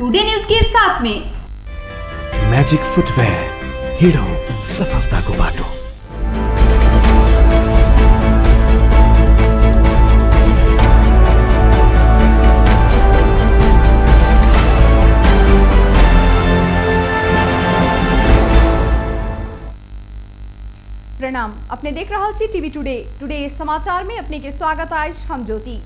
Today news के साथ में मैजिक फुटवेयर, हिँडौँ सफलताको बाटो। प्रणाम, अपने देख रहा छी टीवी टुडे समाचार में अपने के स्वागत है। हम ज्योति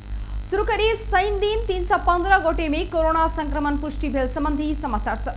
शुरू करिए। शनि दिन 315 गोटे में कोरोना संक्रमण पुष्टि भेल संबंधी समाचार से।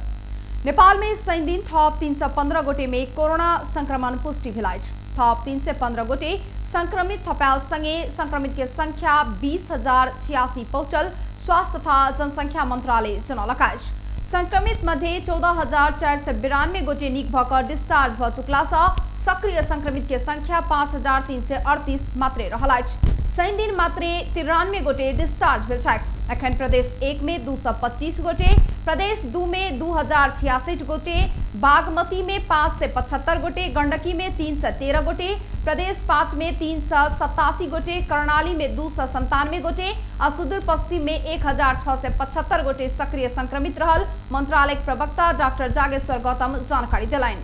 नेपाल में शनि दिन थप 315 गोटे में कोरोना संक्रमण पुष्टि भेल अछि। थप 315 गोटे संक्रमित थपाल संगे संक्रमित के संख्या 20,086 पहुंचल स्वास्थ्य तथा जनसंख्या मंत्रालय जनौलक अछि। संक्रमित मध्ये 14,492 गोटे नीक भकर डिस्चार्ज भ चुकला सँ सक्रिय संक्रमित के संख्या 5,338 मात्रे रहल अछि। शनि दिन मात्रे 93 गोटे डिस्चार्ज भेल छथि। एखन प्रदेश 1 में 225 गोटे, प्रदेश 2 में 2,066 गोटे, बागमती में 575 गोटे, गंडकी में 313 गोटे, प्रदेश 5 में 387 गोटे, कर्णाली में 297 गोटे और सुदूर पश्चिम में 1,675 गोटे सक्रिय संक्रमित रहल मंत्रालय प्रवक्ता डाक्टर जागेश्वर गौतम जानकारी दिलाइन।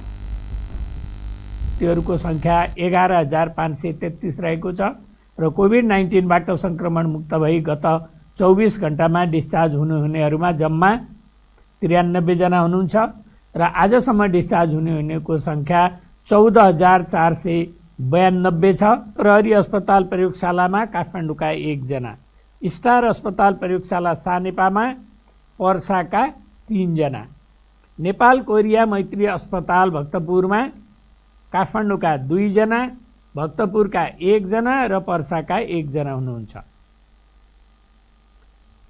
को संख्या 11,533 रहेको छ र कोभिड-19 बाट संक्रमण मुक्त भई गत 24 घण्टामा डिस्चार्ज हुनेहरूमा जम्मा 93 जना हुनुहुन्छ र आजसम्म डिस्चार्ज हुनेको संख्या 14,492 छ। प्रहरी अस्पताल प्रयोगशालामा काठमाडौँका 1 जना, स्टार अस्पताल प्रयोगशाला सानेपामा पर्साका 3 जना, नेपाल कोरिया मैत्री अस्पताल भक्तपुरमा काठमाडौँका 2 जना, भक्तपुरका 1 जना र पर्साका 1 जना हुनुहुन्छ।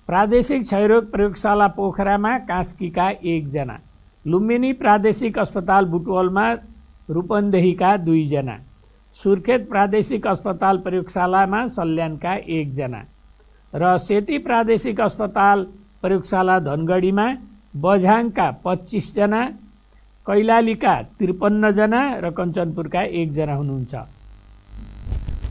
प्रादेशिक क्षयरोग प्रयोगशाला पोखरामा कास्कीका 1 जना, लुम्बिनी प्रादेशिक अस्पताल बुटवलमा रूपन्देहीका 2 जना, सुर्खेत प्रादेशिक अस्पताल प्रयोगशालामा सल्यानका 1 जना र सेती प्रादेशिक अस्पताल प्रयोगशाला धनगढीमा बझाङका 25 जना, कैलालीका 53 जना र कञ्चनपुरका 1 जना हुनुहुन्छ।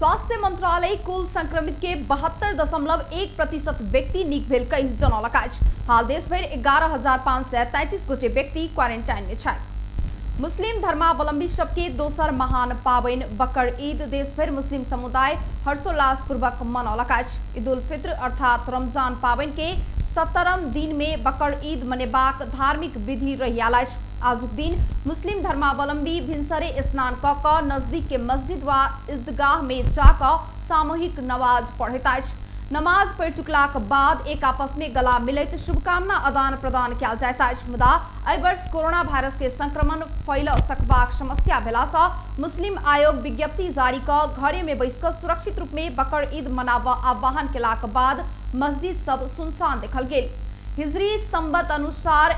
स्वास्थ्य मंत्रालय कुल संक्रमित के 72.1% व्यक्ति निक भेल कहि जनौलक अछि। हाल देशभर 11,533 गोटे व्यक्ति क्वारेंटाइन में छथि। मुस्लिम धर्मावलंबी सबके दोसर महान पाबनि बकर ईद देशभर मुस्लिम समुदाय हर्षोल्लास पूर्वक मनौलक अछि। ईद उल फित्र अर्थात रमजान पाबनि के 70 दिन में बकर ईद मनेबाक धार्मिक विधि रहि आयल अछि। आजुक दिन मुस्लिम धर्मावलंबी भिनसरे स्नान क नजदीक के मस्जिद वा ईदगाह में जाकर सामूहिक नमाज पढ़ैत अछि। नमाज पढ़ि चुकलाक बाद एक आपस में गला मिलैत शुभकामना आदान प्रदान कयल जाइत अछि। मुदा एहि वर्ष कोरोना वायरस के संक्रमण फैल सकबाक समस्या भेला सँ मुस्लिम आयोग विज्ञप्ति जारी क घरे में बैस क सुरक्षित रूप में बकर ईद मनाब आह्वान केलाक बाद मस्जिद सब सुनसान देखल गेल। हिजरी संबत अनुसार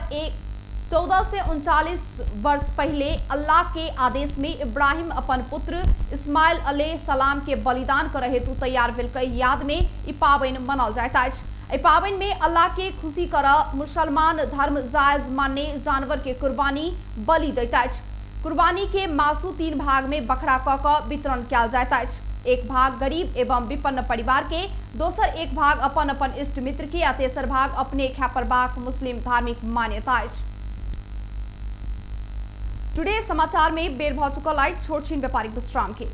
1439 वर्ष पहले अल्लाह के आदेश में इब्राहिम अपन पुत्र इस्माइल अलैहिस्सलाम के बलिदान करे हेतु तैयार भेल के याद में ई पाबनि मनाओल जाइत अछि। ई पाबनि में अल्लाह के खुशी कर मुसलमान धर्म जायज मानने जानवर के कुर्बानी बलि दैत अछि। कुर्बानी के मासु 3 भाग में बखरा क वितरण कयल जाइत अछि। एक भाग गरीब एवं विपन्न परिवार के, दोसर एक भाग अपन अपन इष्ट मित्र के, तेसर भाग अपने ख्यापरबाक मुस्लिम धार्मिक मान्यता अछि। टुडे समाचार में बेर भ चुकल अछि छोट छीन व्यापारिक विश्राम के।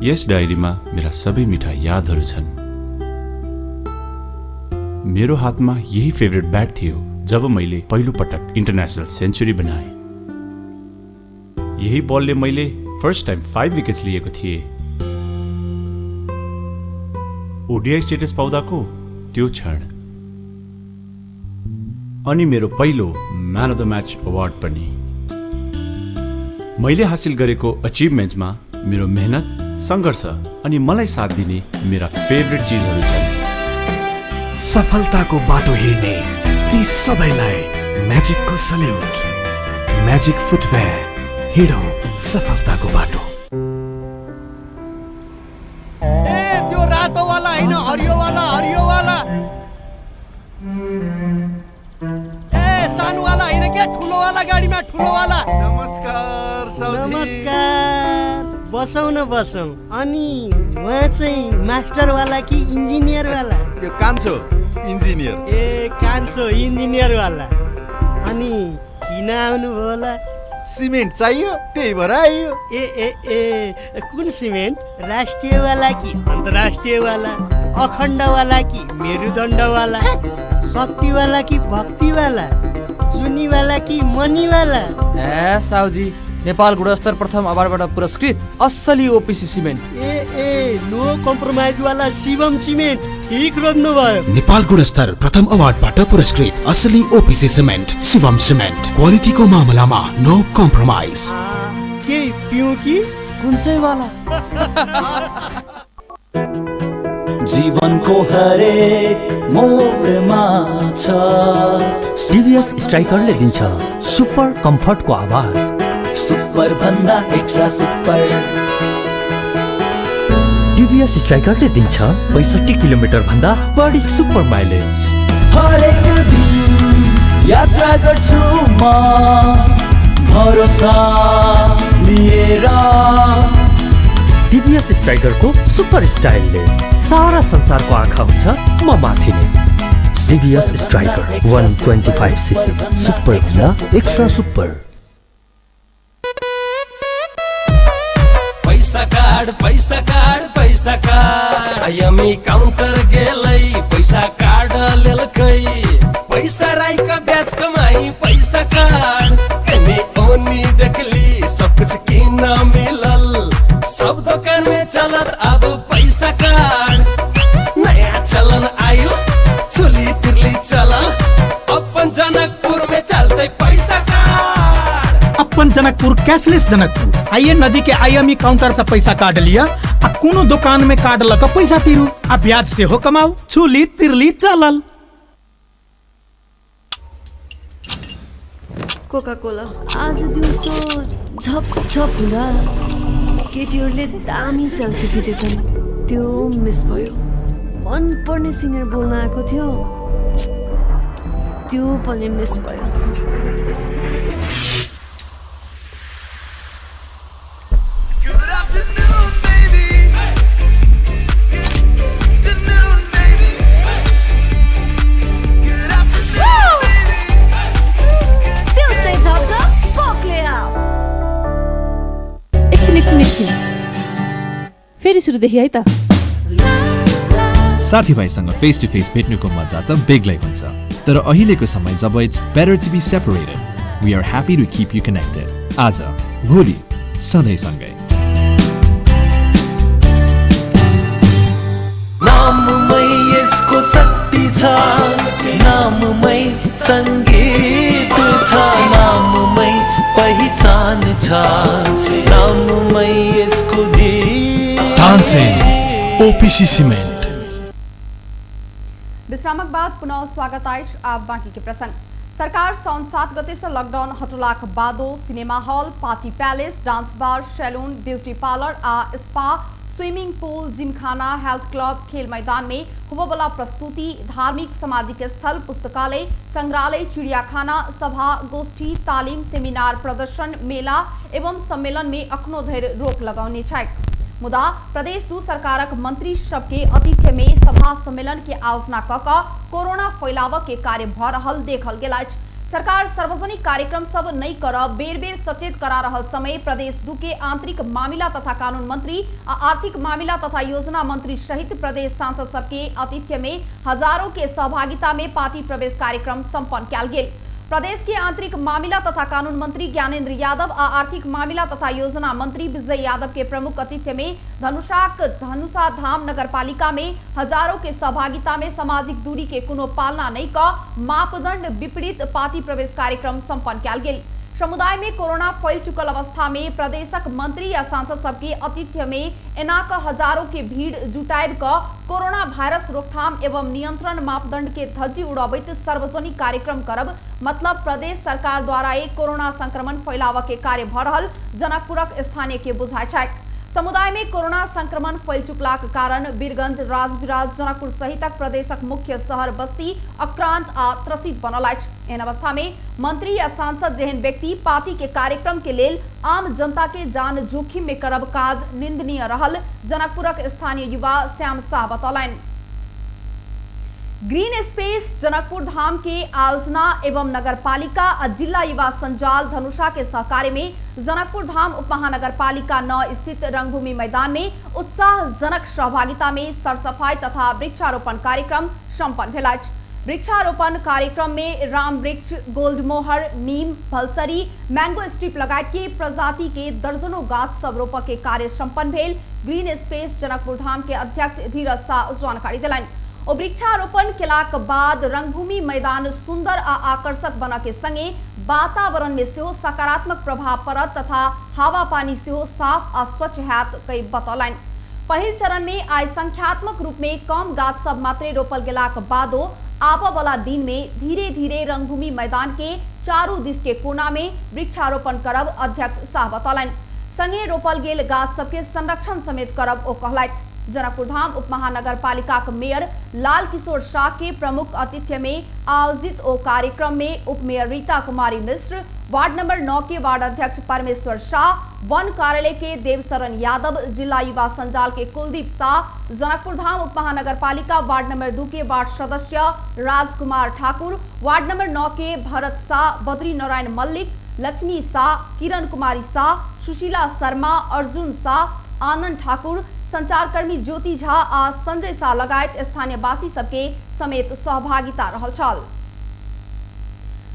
यस डायरीमा मेरा सबै मिठा यादहरू छन्। मेरो हातमा यही फेभरेट ब्याट थियो जब मैले पहिलो पटक इन्टरनेशनल सेन्चुरी बनाए। यही बलले मैले फर्स्ट टाइम 5 विकेट्स लिएको थिए। ओडीआई स्टेटस पाउँदाको त्यो क्षण अनि मेरो पहिलो man of the match award पनि। मैले हासिल गरेको अचिभमेन्ट्समा मेरो मेहनत, संघर्ष अनि मलाई साथ दिने मेरा फेभरेट चीजहरू छन्। सफलताको बाटो हिँड्ने ती सबैलाई म्याजिकको सल्युट। म्याजिक फुटवेयर, हिँडौँ सफलताको बाटो। ए त्यो रातो वाला हैन, हरियो वाला, हरियो वाला। सानो वाला हैन के, ठुलो वाला गाडीमा ठुलो वाला। नमस्कार साउजी। नमस्कार। बसौँ न बसौँ। अनि उहाँ चाहिँ मास्टरवाला कि इन्जिनियरवाला? यो कान्छो इन्जिनियर। ए कान्छो इन्जिनियरवाला। अनि किन आउनुभयो होला? सिमेन्ट चाहियो त्यही भएर आइयो। ए ए ए कुन सिमेन्ट? राष्ट्रियवाला कि अन्तर्राष्ट्रियवाला? अखण्डवाला कि मेरुदण्डवाला? शक्तिवाला कि भक्तिवाला? जुनीवाला कि मनीवाला? ए साउजी, नेपाल गुणस्तर प्रथम अवार्डबाट पुरस्कृत असली ओपिसी सिमेन्ट। ए नो कम्प्रोमाइज वाला शिवम सिमेन्ट ठीक रोज्नु भयो। नेपाल गुणस्तर प्रथम अवार्डबाट पुरस्कृत असली ओपिसी सिमेन्ट शिवम सिमेन्ट, क्वालिटीको मामलामा नो कम्प्रोमाइज। के पिउँ कि कुन चाहिँ वाला? जीवनको हरेक मोडमा छ टिभीएस स्ट्राइकरले दिन्छ सुपर कम्फर्टको आवाज। सुपर भन्दा एक्स्ट्रा सुपर। टिभीएस स्ट्राइकरले दिन्छ 65 किलोमिटर भन्दा बढी सुपर माइलेज। हरेक दिन यात्रा गर्छु म भरोसा लिएर। टिभीएस स्ट्राइकरको सुपर स्टाइलले सारा संसारको आँखा हुन्छ म माथि नै। टिभीएस स्ट्राइकर 125cc सुपर भन्दा एक्स्ट्रा सुपर। पैसा कार्ड पैसा कार्ड पैसा कार्ड आयमी काउन्टर गेलै पैसा कार्ड लेलकै। पैसा राईका ब्याज कमाई पैसा कार्ड कने ओनी देखली सब कुछ किन मिलल। सब दुकान में चलत अब पैसा कार्ड। नया चलन आइल चुली तिरली चलल। अपन जनकपुर में चलते पैसा कार्ड। अपन जनकपुर कैशलेस जनकपुर। आइए नजीक के आईएमई काउंटर से पैसा काट लिया आ कोनो दुकान में काट लक पैसा तिरू आ ब्याज से हो कमाऊ। चुली तिरली चलल। कोका कोला आज दिउँसो झप झप हुँदा केटीहरूले दामी सेल्फी खिचेछन्। त्यो मिस भयो। मन पर्ने सिङ्गर बोल्न आएको थियो, त्यो पनि मिस भयो। फेरि सुरुदेखि है त। साथीभाइसँग फेस टु फेस भेट्नुको मजा त बेग्लै हुन्छ, तर अहिलेको समय जब it's better to be separated, we are happy to keep you connected. आज भोलि सधैँ सँगै। नाममै यसको शक्ति छ, नाममै सङ्गीत छ, नाममै पहिचान छ, नाममै यसको ओपीसी सीमेंट। विश्रामक बाद पुनः स्वागत है। आप बाकी के प्रसंग। सरकार साउन 7 गते से लॉकडाउन हटलाक बादो cinema hall, party palace, dance bar, salon, beauty parlour आ spa, swimming pool, gymkhana, health club, खेल मैदान में होबोला प्रस्तुति, धार्मिक सामाजिक स्थल, पुस्तकालय, संग्रहालय, चिड़ियाखाना, सभा, गोष्ठी, तालीम, सेमिनार, प्रदर्शन, मेला एवं सम्मेलन में अखनो धरि रोक लगाउने छै। मुदा प्रदेश दू सरकारक मंत्री सबके आतिथ्य में सभा सम्मेलन के आयोजना क कोरोना फैलाव के कार्य भ रहल देखल गेल अछि। सरकार सार्वजनिक कार्यक्रम सब नहीं कर बेर बेर सचेत करा रहल समय प्रदेश दू के आंतरिक मामला तथा कानून मंत्री आ आर्थिक मामला तथा योजना मंत्री सहित प्रदेश सांसद सबके आतिथ्य में हजारों के सहभागिता में पार्टी प्रवेश कार्यक्रम संपन्न किया गेल। प्रदेश के आंतरिक मामला तथा कानून मंत्री ज्ञानेन्द्र यादव आ आर्थिक मामला तथा योजना मंत्री विजय यादव के प्रमुख आतिथ्य में धनुषा धाम नगरपालिका में हजारों के सहभागिता में सामाजिक दूरी के कोनो पालना नहीं का मापदंड विपरीत पार्टी प्रवेश कार्यक्रम संपन्न किया गेल। समुदाय में कोरोना फैल चुकल अवस्था में प्रदेशक मंत्री या सांसद सबके आतिथ्य में एनाक हजारों के भीड़ जुटाइब क कोरोना वायरस रोकथाम एवं नियंत्रण मापदंड के धज्जी उड़ाबैत सार्वजनिक कार्यक्रम करब मतलब प्रदेश सरकार द्वारा एक कोरोना संक्रमण फैलाव के कार्य भ रहल जनकपुरक स्थानीय के बुझाय छै। समुदाय में कोरोना संक्रमण फैल चुकला के कारण वीरगंज, राजविराज, जनकपुर सहितक प्रदेशक मुख्य शहर बस्ती अक्रांत आ त्रसित बनल अछि। एहन अवस्था में मंत्री या सांसद जेहन व्यक्ति पार्टी के कार्यक्रम के लेल आम जनता के जान जोखिम में करब काज निंदनीय रहल जनकपुरक स्थानीय युवा श्याम शाह बतौलनि। ग्रीन स्पेस जनकपुर धाम के आयोजना एवं नगरपालिका और जिला युवा संजाल धनुषा के सहकार्य में जनकपुर धाम उपमहानगरपालिका 9 स्थित रंगभूमि मैदान में उत्साहजनक सहभागिता में सरसफाई तथा वृक्षारोपण कार्यक्रम संपन्न भेल अछि। वृक्षारोपण कार्यक्रम में राम वृक्ष, गोल्डमोहर, नीम, भलसरी, मैंगो स्ट्रिप लगायत के प्रजाति के दर्जनों गाछ सब रोपक के कार्य संपन्न भेल। ग्रीन स्पेस जनकपुर धाम के अध्यक्ष धीरज शाह जानकारी दिलनि। ओ वृक्षारोपण केलाक बाद रंगभूमि मैदान सुंदर आ आकर्षक बना के संगे वातावरण में सेहो सकारात्मक प्रभाव पड़त तथा हवा पानी सेहो साफ आ स्वच्छ हैत कई बतौलनि। पहिल चरण में आइ संख्यात्मक रूप में कम गाछ सब मात्रे रोपल गेलाक बादो आबऽ वाला दिन में धीरे धीरे रंगभूमि मैदान के चारों दिस के कोना में वृक्षारोपण करब अध्यक्ष शाह बतौलनि। संगे रोपल गेल गाछ सबके संरक्षण समेत करब ओ कहलथि। जनकपुर धाम उपमहानगरपालिका के मेयर लाल किशोर शाह के प्रमुख आतिथ्य में आयोजित ओ कार्यक्रम में उप मेयर रीता कुमारी मिश्र, वार्ड नंबर 9 के वार्ड अध्यक्ष परमेश्वर शाह, वन कार्यालय के देवशरण यादव, जिला युवा संजाल के कुलदीप शाह, जनकपुर धाम उपमहानगरपालिका वार्ड नंबर 2 के वार्ड सदस्य राजकुमार ठाकुर, वार्ड नंबर 9 के भरत शाह, बद्री नारायण मल्लिक, लक्ष्मी शाह, किरण कुमारी शाह, सुशीला शर्मा, अर्जुन शाह, आनंद ठाकुर, संचारकर्मी ज्योति झा आ संजय शाह लगायत स्थानीय वासी सबके समेत सहभागिता रहल छल।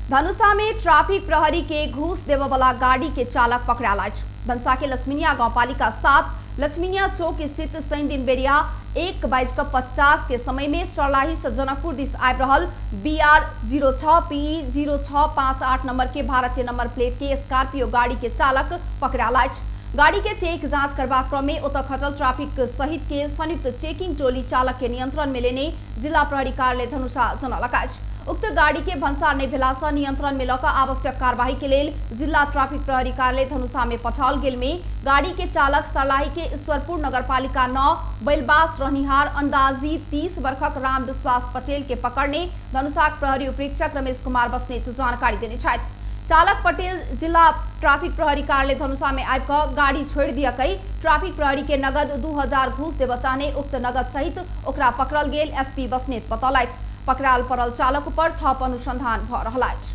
धनुषा में ट्रैफिक प्रहरी के घूस देवे वाला गाड़ी के चालक पकड़ायल अछि। धनुषा के लक्ष्मीनिया गांवपालिका 7 लक्ष्मीनिया चौक स्थित शनि दिन बेरिया 1:50 के समय में सरलाही से जनकपुर दिस आबि रहल BR 06PE 0658 नंबर के भारतीय नंबर प्लेट के स्कॉर्पियो गाड़ी के चालक पकड़ायल अछि। गाड़ी के चेक जांच करबा क्रम में ओतऽ खटल ट्रैफिक सहित के संयुक्त चेकिंग टोली चालक के नियंत्रण में लेने जिला प्रहरी कार्यालय धनुषा जनौलक अछि। उक्त गाड़ी के भंसार नहीं भेला सँ नियंत्रण में लऽ आवश्यक कार्यवाही के लेल जिला ट्रैफिक प्रहरी कार्यालय धनुषा में पठाओल गेल में गाड़ी के चालक सरलाही के ईश्वरपुर नगरपालिका 9 बैलबास रहनिहार अंदाजी 30 वर्षक राम विश्वास पटेल के पकड़ने धनुषा प्रहरी उपरीक्षक रमेश कुमार बस्नेत जानकारी देने छथि। चालक पटेल जिला ट्रैफिक प्रहरी कार्यालय धनुषा में आबि गाड़ी छोड़ दिया कई ट्रैफिक प्रहरी के नगद 2000 घूस देव चाहने उक्त नगद सहित ओकरा पकड़ल गेल एसपी बस्नेत बतौलथि। पकड़ाल पड़ल चालक पर थप अनुसंधान भ रहल अछि।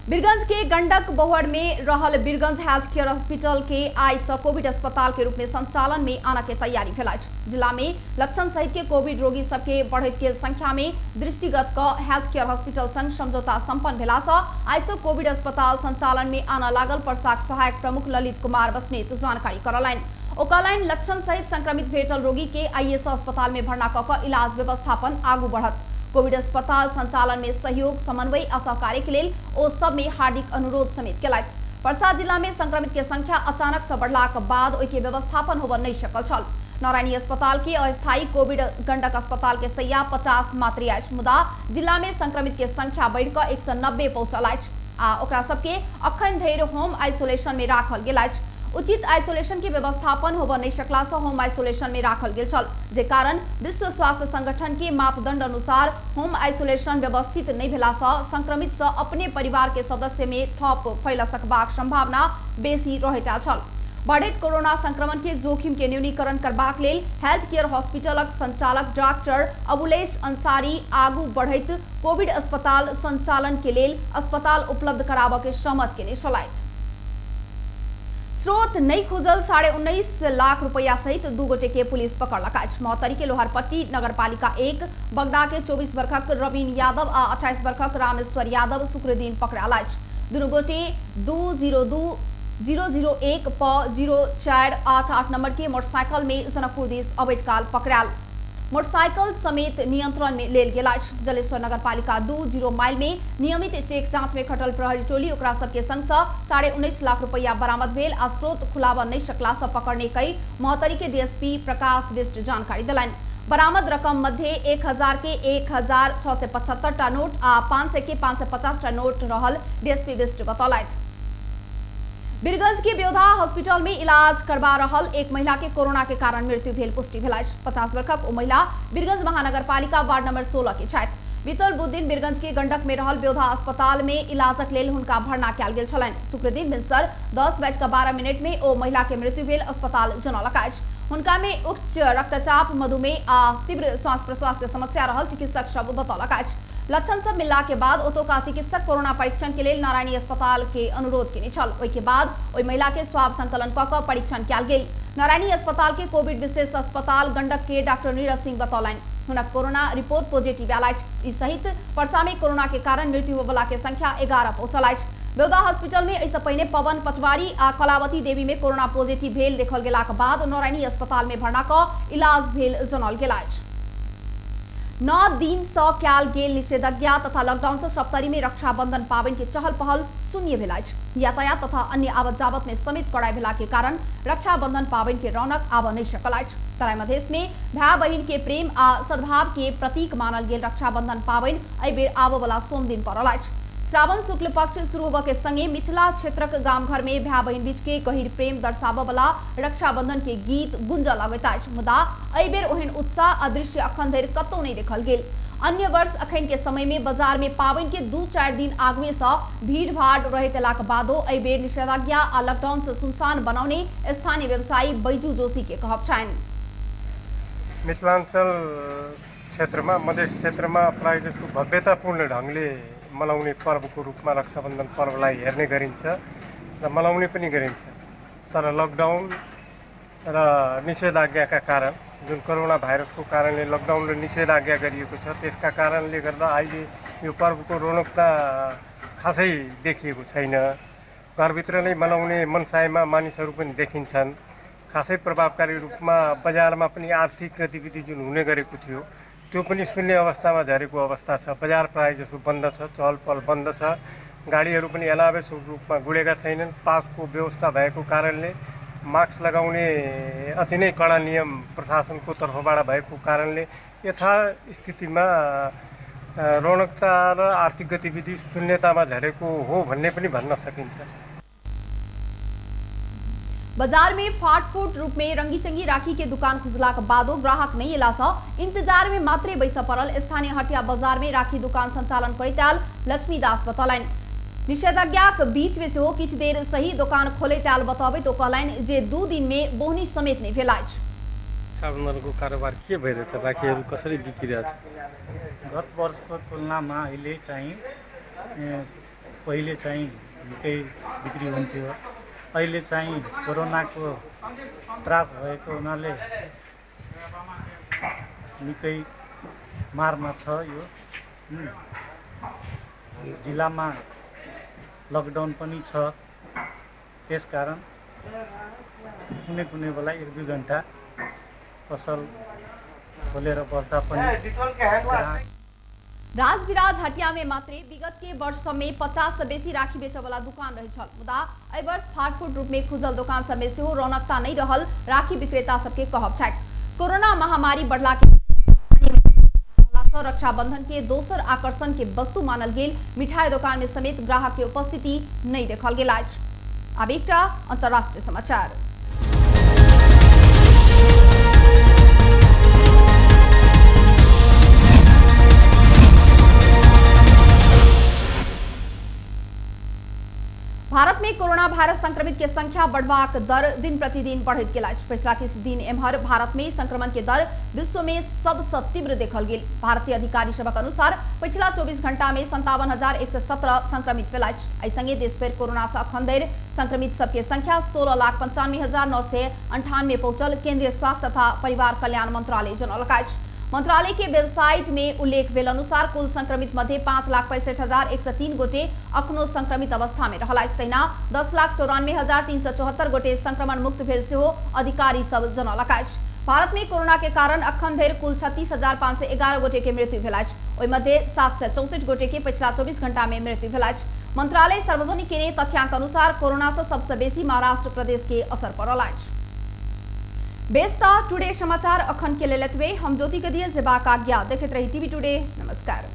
बीरगंज के गंडक बोहड़ में रहल बीरगंज हेल्थ केयर हॉस्पिटल के आई से कोविड अस्पताल के रूप में संचालन में आने के तैयारी भेल अछि। जिला में लक्षण सहित के कोविड रोगी सबके बढ़ैत के संख्या में दृष्टिगत क हेल्थ केयर हॉस्पिटल संग समझौता संपन्न भेला सँ आई से कोविड अस्पताल संचालन में आना लागल प्रशासक सहायक प्रमुख ललित कुमार बस्नेत जानकारी करलनि। ओ कहलनि लक्षण सहित संक्रमित भेटल रोगी के आईएस अस्पताल में भर्ना क इलाज व्यवस्थापन आगू बढ़त। कोविड अस्पताल संचालन में सहयोग, समन्वय आ सहकार्य के लेल ओ सब में हार्दिक अनुरोध समेत केलथि। परसा जिला में संक्रमित के संख्या अचानक से बढ़लाक बाद ओहि के व्यवस्थापन होबऽ नहीं सकल छल। नारायणी अस्पताल के अस्थायी कोविड गंडक अस्पताल के सैया 50 मात्र अछि, मुदा जिला में संक्रमित के संख्या बढ़ि क 190 पहुंचल अछि आ ओकरा सबके अखन धरि होम आइसोलेशन में राखल गेल अछि। उचित आइसोलेशन के व्यवस्थापन होबऽ नहीं सकला सँ होम आइसोलेशन में राखल गेल छल, जे कारण विश्व स्वास्थ्य संगठन के मापदंड अनुसार होम आइसोलेशन व्यवस्थित नहीं भेला सँ संक्रमित सँ अपने परिवार के सदस्य में थप फैल सकबाक संभावना बेसी रहैत छल। बढ़ैत कोरोना संक्रमण के जोखिम के न्यूनीकरण करबाक लेल हेल्थ केयर हॉस्पिटलक संचालक डॉक्टर अबुलेश अंसारी आगू बढ़ैत कोविड अस्पताल संचालन के लेल अस्पताल उपलब्ध कराबऽ के सहमत केने छलथि। स्रोत नहीं खुजल 19.5 लाख रुपया सहित 2 गोटे के पुलिस पकड़लक अछि। महोत्तरी के लोहारपट्टी नगरपालिका 1 बगदा के 24 वर्षक रवीन यादव आ 28 वर्षक रामेश्वर यादव शुक्रदिन पकड़ायल अछि। दुनू गोटे 202001 प 0488 नंबर के मोटरसाइकिल में जनकपुर दिस अवैध काल पकड़ायल मोटरसाइकिल समेत नियंत्रण में लेल गेल अछि। जलेश्वर नगरपालिका 20 माइल में नियमित चेक जांच में खटल प्रहरी टोली ओकरा सबके संग सँ 19.5 लाख रुपया बरामद भेल आ स्रोत खुलाबऽ नहीं सकला सँ पकड़ने कई महोत्तरी के डीएसपी प्रकाश बिष्ट जानकारी दिलनि। बरामद रकम मध्य 1000 के 1675 टा नोट आ 500 के 550 टा नोट रहल डीएसपी बिष्ट बतौलथि। वीरगंज के ब्योधा हॉस्पिटल में इलाज करवा रहल एक महिला के कोरोना के कारण मृत्यु भेल पुष्टि भेल। 50 वर्षक ओ महिला वीरगंज महानगरपालिका वार्ड नंबर 16 के छथि। बीतल बुध दिन वीरगंज के गंडक में रहल ब्योधा अस्पताल में इलाजक लेल हुनका भर्ना कयल गेल छलनि। शुक्र दिन भिनसर 10:12 में ओ महिला के मृत्यु भेल अस्पताल जनौलक अछि। हुनका में उच्च रक्तचाप, मधुमेह आ तीव्र श्वास प्रश्वास के समस्या रहल चिकित्सक सब बतौलक अछि। लक्षण सब मिलला के बाद ओतोका चिकित्सक कोरोना परीक्षण के लिए नारायणी अस्पताल के अनुरोध केने छल। ओहि के बाद ओहि महिला के स्वाब संकलन क क परीक्षण कयल गेल। नारायणी अस्पताल के कोविड विशेष अस्पताल गंडक के डॉक्टर नीरज सिंह बतौलनि हुनक कोरोना रिपोर्ट पॉजिटिव आयल अछि। सहित परसा में कोरोना के कारण मृत्यु होबला के संख्या 11 पहुंचल अछि। ब्योधा हॉस्पिटल में एहिसँ पहिने पवन पटवारी आ कलावती देवी में कोरोना पॉजिटिव भेल देखल गेलाक बाद नारायणी अस्पताल में भर्ना क इलाज भेल जनौल गेल अछि। 9 दिन सँ कयल गेल निषेधाज्ञा तथा लॉकडाउन से सप्तरी में रक्षाबंधन पावनि के चहल पहल शून्य भेल अछि। यातायात तथा अन्य आवत जावत में समेत कड़ाई भेला के कारण रक्षाबंधन पावनि के रौनक आब नहीं सकल अछि। तराई मधेश में भाई बहिन के प्रेम आ सद्भाव के प्रतीक मानल गेल रक्षाबंधन पावनि एहि बेर आबय वाला सोम दिन पड़ल अछि। श्रावण शुक्ल पक्ष शुरू होबय के संगे मिथिला क्षेत्रक गाम घर में भाई बहिन बीच के गहीर प्रेम दर्शाबय वाला रक्षाबंधन के गीत गुंजऽ लगैत अछि। मुदा एहि बेर ओहन उत्साह आ दृश्य अखन धरि कतौ नहीं देखल गेल। अन्य वर्ष अखन के समय में बाजार में पावनि के 2-4 दिन आगुए से भीड़ भाड़ रहैत अयलाक बादो एहि बेर निषेधाज्ञा आ लॉकडाउन से सुनसान बनौने स्थानीय व्यवसायी बैजू जोशी के कहब छनि। मिथिलाञ्चल क्षेत्रमा मधेस क्षेत्रमा प्राय जसो भव्यतापूर्ण ढङ्गले मनाउने पर्वको रूपमा रक्षाबन्धन पर्वलाई हेर्ने गरिन्छ र मनाउने पनि गरिन्छ। तर लकडाउन र निषेधाज्ञाका कारण जुन कोरोना भाइरसको कारणले लकडाउन र निषेधाज्ञा गरिएको छ त्यसका कारणले गर्दा अहिले यो पर्वको रौनकता खासै देखिएको छैन। घरभित्र नै मनाउने मनसायमा मानिसहरू पनि देखिन्छन्। खासै प्रभावकारी रूपमा बजारमा पनि आर्थिक गतिविधि जुन हुने गरेको थियो त्यो पनि शून्य अवस्थामा झरेको अवस्था छ। बजार प्राय जसो बन्द छ, चहल पहल बन्द छ। गाडीहरू पनि अनावश्यक रूपमा गुडेका छैनन्। पासको व्यवस्था भएको कारणले मास्क लगाउने अति नै कडा नियम प्रशासनको तर्फबाट भएको कारणले यथास्थितिमा रौनकता र आर्थिक गतिविधि शून्यतामा झरेको हो भन्ने पनि भन्न सकिन्छ। बाजार में फाटफूट रूप में रंगी चंगी राखी के दुकान खुजला के बादो ग्राहक नहीं अला सँ इंतजार में मात्रे बैसा पड़ल स्थानीय हटिया बाजार में राखी दुकान संचालन करैत आयल लक्ष्मी दास बतौलनि। निषेधाज्ञाक बीच में सेहो किछु देर सही दुकान खोलैत आयल बतबैत ओ कहलनि जे 2 दिन में बोहनी समेत नहीं भेल अछि। रक्षाबन्धनको कारोबार के भइरहेछ? राखीहरू कसरी बिकिरहेछ? गत वर्षको तुलनामा अहिले चाहिँ पहिले चाहिँ निकै बिक्री हुन्थ्यो। अहिले चाहिँ कोरोनाको त्रास भएको हुनाले निकै मारमा छ। यो जिल्लामा लकडाउन पनि छ। त्यसकारण कुनै कुनै बेला 1-2 घण्टा पसल खोलेर बस्दा पनि राजविराज हटिया में मात्र विगत के वर्ष में 50 से बेसी राखी बेचे वाला दुकान रही छल। मुदा एहि वर्ष फाटफूट रूप में खुजल दुकान सब में सेहो रौनकता नहीं रहल राखी विक्रेता सबके कहब छथि। कोरोना महामारी बढ़ला के रक्षाबंधन के दोसर आकर्षण के वस्तु मानल गेल मिठाई दुकान में समेत ग्राहक के उपस्थिति नहीं देखल गेल अछि। आब एकटा अंतर्राष्ट्रीय समाचार। भारत में कोरोना वायरस संक्रमित के संख्या बढ़वाक दर दिन प्रतिदिन बढ़त गेल अछि। पिछला किछु दिन एम्हर भारत में संक्रमण के दर विश्व में सबसे तीव्र देखल गेल। भारतीय अधिकारी सबक अनुसार पिछला 24 घंटा में 57,117 संक्रमित भेल अछि। एहि संगे देश भरि कोरोना से अखन धरि संक्रमित सबके संख्या 16,95,998 पहुंचल केंद्रीय स्वास्थ्य तथा परिवार कल्याण मंत्रालय जनौलक अछि। मंत्रालय के वेबसाइट में उल्लेख भेल अनुसार कुल संक्रमित मध्य 5,65,103 गोटे अखनो संक्रमित अवस्था में रहला। तहिना 10,94,374 गोटे संक्रमण मुक्त भेल सेहो अधिकारी सब जनौलक अछि। भारत में कोरोना के कारण अखन धरि कुल 36,511 गोटे के मृत्यु भेल अछि। ओहि मध्य 764 गोटे के पिछला 24 घंटा में मृत्यु भेल अछि। मंत्रालय सार्वजनिक केने तथ्यांक अनुसार कोरोना से सबसे बेसी महाराष्ट्र प्रदेश के असर पड़ल अछि। बेस्ता टुडे समाचार अखन के लेल एतबे। हम ज्योति के दिए जेबाक आज्ञा। देखैत रही टीवी टुडे। नमस्कार।